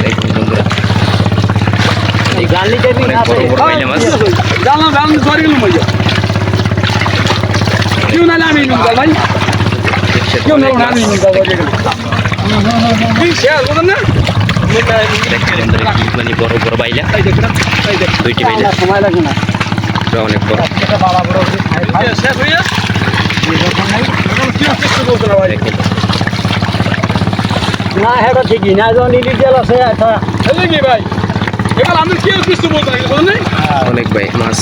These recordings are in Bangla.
দেখুন বন্ধুরা জানলি দেবি না বড় বড় বাইলা মাছ জানলাম জানলাম সরি গেলাম ভাই কেউ না আমি নুন ভাই কেউ না আমি নুন ভাই কি শেয়ার বলেন না দেখুন বন্ধুরা কি মানে বড় বড় বাইলা দুইটি বাইলা সময় লাগে না এটা অনেক বড় এটা বাবা বড় খাই শেষ হইয়া কি চেষ্টা করতে না ভাই দেখুন না হেটা ঠিকই না যখন ইলিশ জেল আছে এটা এই কি ভাই এবার আমি কি কিছু বলতে না বলেন না অনেক ভাই মাছ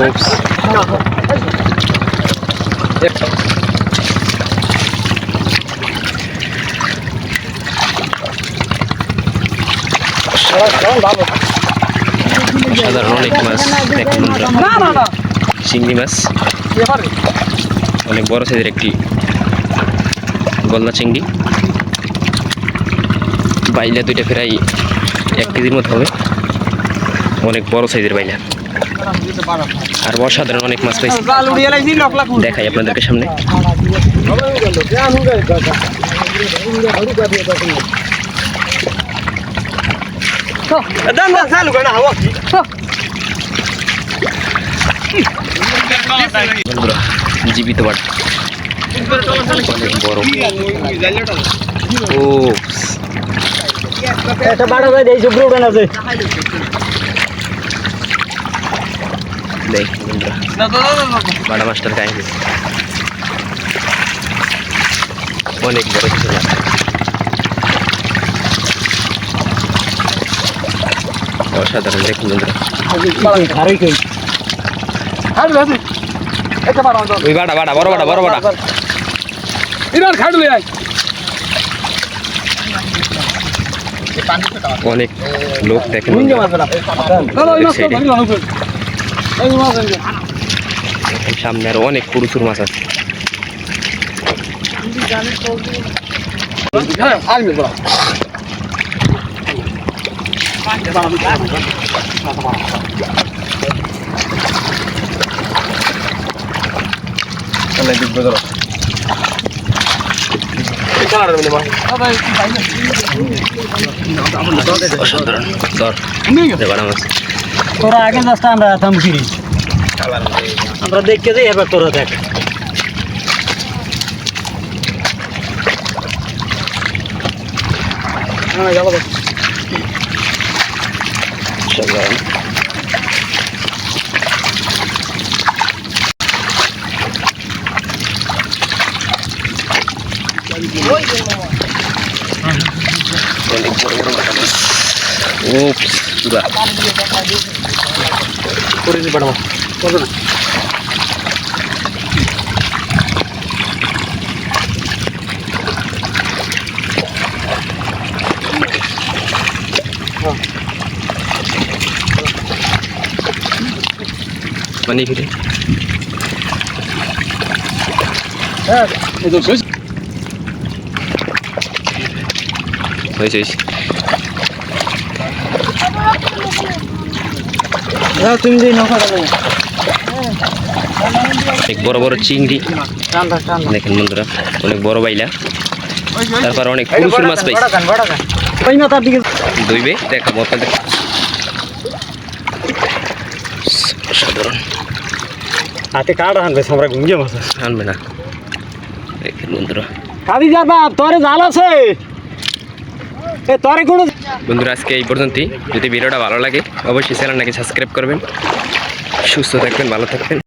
ওপস সাধারণ অনেক মাছ দেখুন বন্ধুরা না না না চিংড়ি মাছ এবারে অনেক বড় সাইজের একটি গলদা চিংড়ি বাইলা দুইটা প্রায় 1 কেজির মতো হবে অনেক বড় সাইজের বাইলা আর অসাধারণ অনেক মাছ পাইছি জাল উড়িয়ে লাইছি লক লাক দেখাই আপনাদেরকে সামনে দান দান চালু করে না হাওয়া বন্ধুরা জীবিত বাট অনেক বড় ও এটা বাড়া যায় এই শুক্র উড়ান আছে দেখ বন্ধুরা বাড়া মাছটার কাহিনী অনেক বড় কিছু মাছ অসাধারণ দেখুন বন্ধুরা খারই কই খাড়ু আছে এটা বাড়া দাও ওই বাড়া বাড়া বড় বাড়া বড় বাড়া ইরান খাড়ু লই আই অনেক লোক দেখেন মুঞ্জে বন্ধুরা। মাছ বড়া দাদা এই মাছ তো ভালো হবে এই মাছ এই দেখেন সামনে আরো অনেক প্রচুর মাছ আছে হ্যাঁ আই মে বড়া চলে দিক বদল অসাধারণ ধর বাড়া মাছ তোরা আগে যাস আমরা আতাম ফিরি আমরা দেখতে যাই এবার তোরা দেখ অসাধারণ অনেক বড় বড় বাটা মাছ ওপস পুরা করে দি বাড়া করবে না পানি ফিরে হ্যাঁ এই তো শেষ হয়েছে তুমি যে নৌকা চালাও অনেক বড় বড় চিংড়ি টান্ডা টান্ডা দেখেন বন্ধুরা অনেক বড় বাইলা তারপর অনেক প্রচুর মাছ পাইছি বড় গান ওই মাথার দিকে দইবে দেখাবো আপনাদের অসাধারণ হাতে কাটা আনবে আমরা গুঞ্জে মাছ আনবে না দেখেন বন্ধুরা কাদি যাবা তোরে জাল আছে এ তোরে কোন বন্ধুরা আজকে এই পর্যন্তই যদি ভিডিওটা ভালো লাগে অবশ্যই চ্যানেলটাকে সাবস্ক্রাইব করবেন সুস্থ থাকবেন ভালো থাকবেন